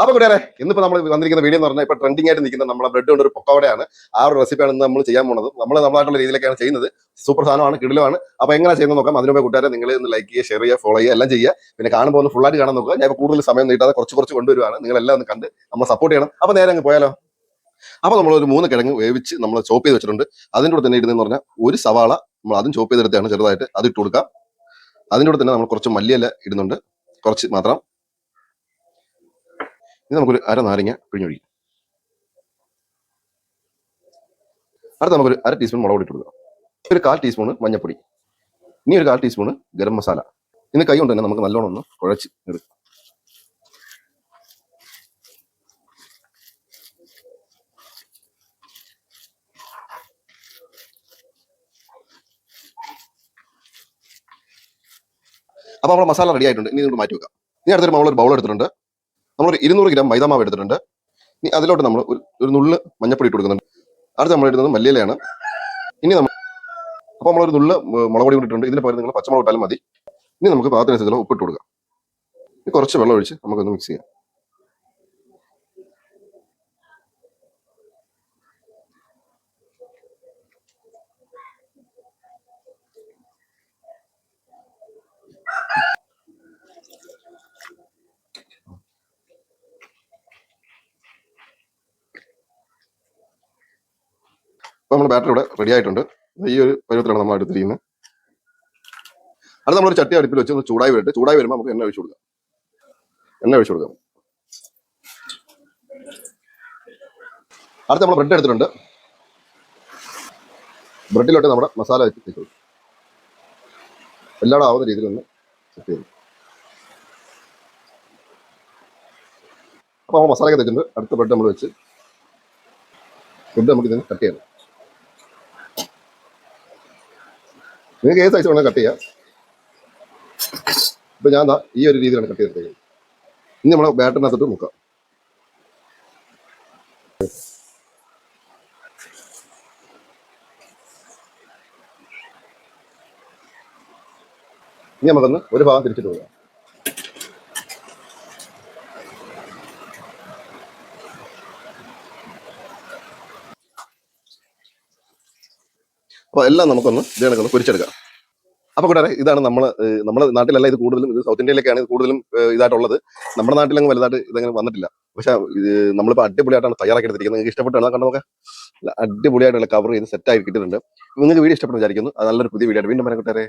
അപ്പൊ കൂട്ടുകാരെ ഇന്നിപ്പോ നമ്മൾ വന്നിരിക്കുന്ന വീഡിയോ എന്ന് പറഞ്ഞാൽ ഇപ്പൊ ട്രെൻഡിങ് ആയിട്ട് നിൽക്കുന്ന നമ്മുടെ ബ്രെഡ് കൊണ്ട് ഒരു പൊക്കവടയാണ്. ആ ഒരു റെസിപ്പിയാണ് ഇന്ന് നമ്മൾ ചെയ്യാൻ പോകുന്നത്. നമ്മളായിട്ടുള്ള രീതിയിലേക്കാണ് ചെയ്യുന്നത്. സൂപ്പർ സാധനമാണ്, കിടിലമാണ്. അപ്പൊ എങ്ങനെ ചെയ്യുന്നത് നോക്കാം. അതിനുമ്പേ കൂട്ടുകാരെ നിങ്ങൾ ഒന്ന് ലൈക്ക് ചെയ്യുക, ഷെയർ ചെയ്യുക, ഫോളോ ചെയ്യുക, എല്ലാം ചെയ്യുക. പിന്നെ കാണുമ്പോൾ ഒന്ന് ഫുള്ളായിട്ട് കാണാൻ നോക്കുക. ഞാൻ കൂടുതൽ സമയം നീട്ടാതെ കുറച്ച് കൊണ്ടുവരുവാണ്. നിങ്ങൾ എല്ലാം ഒന്ന് കണ്ട് നമ്മൾ സപ്പോർട്ട് ചെയ്യണം. അപ്പൊ നേരെ അങ്ങ് പോയാലോ. അപ്പൊ നമ്മൾ ഒരു 3 കിഴങ്ങ് വേവിച്ച് നമ്മൾ ചോപ്പ് ചെയ്ത് വെച്ചിട്ടുണ്ട്. അതിൻ്റെ കൂടെ തന്നെ ഇടുന്നതെന്ന് പറഞ്ഞാൽ ഒരു സവാള നമ്മൾ അതും ചോപ്പ് ചെയ്തെടുത്താണ് ചെറുതായിട്ട്, അത് ഇട്ട് കൊടുക്കാം. അതിൻ്റെ കൂടെ തന്നെ നമ്മൾ കുറച്ച് മല്ലിയില ഇടുന്നുണ്ട്, കുറച്ച് മാത്രം. ഇത് നമുക്കൊരു അര നാരങ്ങ പിഴിഞ്ഞൊഴിക്കും. അടുത്ത നമുക്കൊരു അര ടീസ്പൂൺ മുളക് പൊടി ഇട്ട് കൊടുക്കാം. ഒരു 1/4 ടീസ്പൂൺ മഞ്ഞൾപ്പൊടി, ഇനി ഒരു 1/4 ടീസ്പൂൺ ഗരം മസാല. ഇന്ന് കൈ കൊണ്ട് തന്നെ നമുക്ക് നല്ലോണം ഒന്ന് കുഴച്ച് എടുക്കാം. അപ്പോൾ നമ്മുടെ മസാല റെഡി ആയിട്ടുണ്ട്. ഇനി ഇത് മാറ്റി വെക്കാം. ഇനി അടുത്തൊരു നമ്മളൊരു ബൗൾ എടുത്തിട്ടുണ്ട്. നമ്മളൊരു 200 ഗ്രാം മൈദാമാവ് എടുത്തിട്ടുണ്ട്. ഇനി അതിലോട്ട് നമ്മൾ ഒരു നുള്ള് മഞ്ഞപ്പൊടി ഇട്ട് കൊടുക്കുന്നുണ്ട്. അടുത്ത് നമ്മൾ ഇടുന്നത് മല്ലിയിലയാണ്. ഇനി അപ്പോൾ നമ്മളൊരു നുള്ള് മുളക് പൊടി ഇട്ടിട്ടുണ്ട്. ഇതിന് പകരം നിങ്ങൾ പച്ചമുളക് ഇട്ടാലും മതി. ഇനി നമുക്ക് പാകത്തിനനുസരിച്ചുള്ള ഉപ്പിട്ട് കൊടുക്കാം. ഇനി കുറച്ച് വെള്ളം ഒഴിച്ച് നമുക്കൊന്ന് മിക്സ് ചെയ്യാം. അപ്പോൾ നമ്മുടെ ബാറ്റർ ഇവിടെ റെഡി ആയിട്ടുണ്ട്. ഈ ഒരു പരുവത്തിലാണ് നമ്മൾ എടുത്തിരിക്കുന്നത്. അത് നമ്മളൊരു ചട്ടി അടുപ്പിൽ വെച്ച് ഒന്ന് ചൂടായി വരുമ്പോൾ നമുക്ക് എണ്ണ ഒഴിച്ചു കൊടുക്കാം. അടുത്ത് നമ്മൾ ബ്രെഡ് എടുത്തിട്ടുണ്ട്. ബ്രെഡിലോട്ട് നമ്മുടെ മസാല വെച്ച് എല്ലാവരും ആവുന്ന രീതിയിൽ ഒന്ന് സെറ്റ് ചെയ്തു. അപ്പോൾ നമ്മൾ മസാലയൊക്കെ തെച്ചിട്ടുണ്ട്. അടുത്ത ബ്രെഡ് നമ്മൾ വെച്ച് നമുക്ക് ഇതിന് കട്ട് ചെയ്യണം. നിങ്ങൾക്ക് ഏത് സൈസ് വേണമെങ്കിൽ കട്ട് ചെയ്യാം. ഇപ്പൊ ഞാൻ ഈ ഒരു രീതിയിലാണ് കട്ട് ചെയ്തിട്ടേക്കുന്നത്. ഇനി നമ്മളെ ബാറ്ററിനകത്തോട്ട് മുക്കാം. ഇനി നമുക്കൊന്ന് ഒരു ഭാഗം തിരിച്ചിട്ട് കൊടുക്കാം. അപ്പോൾ എല്ലാം നമുക്കൊന്ന് ഇതേണക്കൊന്ന് പൊരിച്ചെടുക്കാം. അപ്പോൾ കൂടെ ഇതാണ് നമ്മുടെ നാട്ടിലല്ല ഇത് കൂടുതലും, ഇത് സൗത്ത് ഇന്ത്യയിലേക്കാണ് ഇത് കൂടുതലും ഇതായിട്ടുള്ളത്. നമ്മുടെ നാട്ടിലങ്ങ് വലുതായിട്ട് ഇതങ്ങനെ വന്നിട്ടില്ല. പക്ഷെ നമ്മളിപ്പോൾ അടിപൊളിയായിട്ടാണ് തയ്യാറാക്കി എടുത്തിരിക്കുന്നത്. നിങ്ങൾക്ക് ഇഷ്ടപ്പെട്ടാണ് കണ്ടു നോക്കാം. അടിപൊളിയായിട്ടുള്ള കവർ ചെയ്ത് സെറ്റായി കിട്ടിയിട്ടുണ്ട്. നിങ്ങൾക്ക് വീഡിയോ ഇഷ്ടപ്പെടുന്നു വിചാരിക്കുന്നു. അത് നല്ലൊരു പുതിയ വീഡിയോ ആയിട്ട് വീണ്ടും വരാൻ കൂട്ടുകാരെ.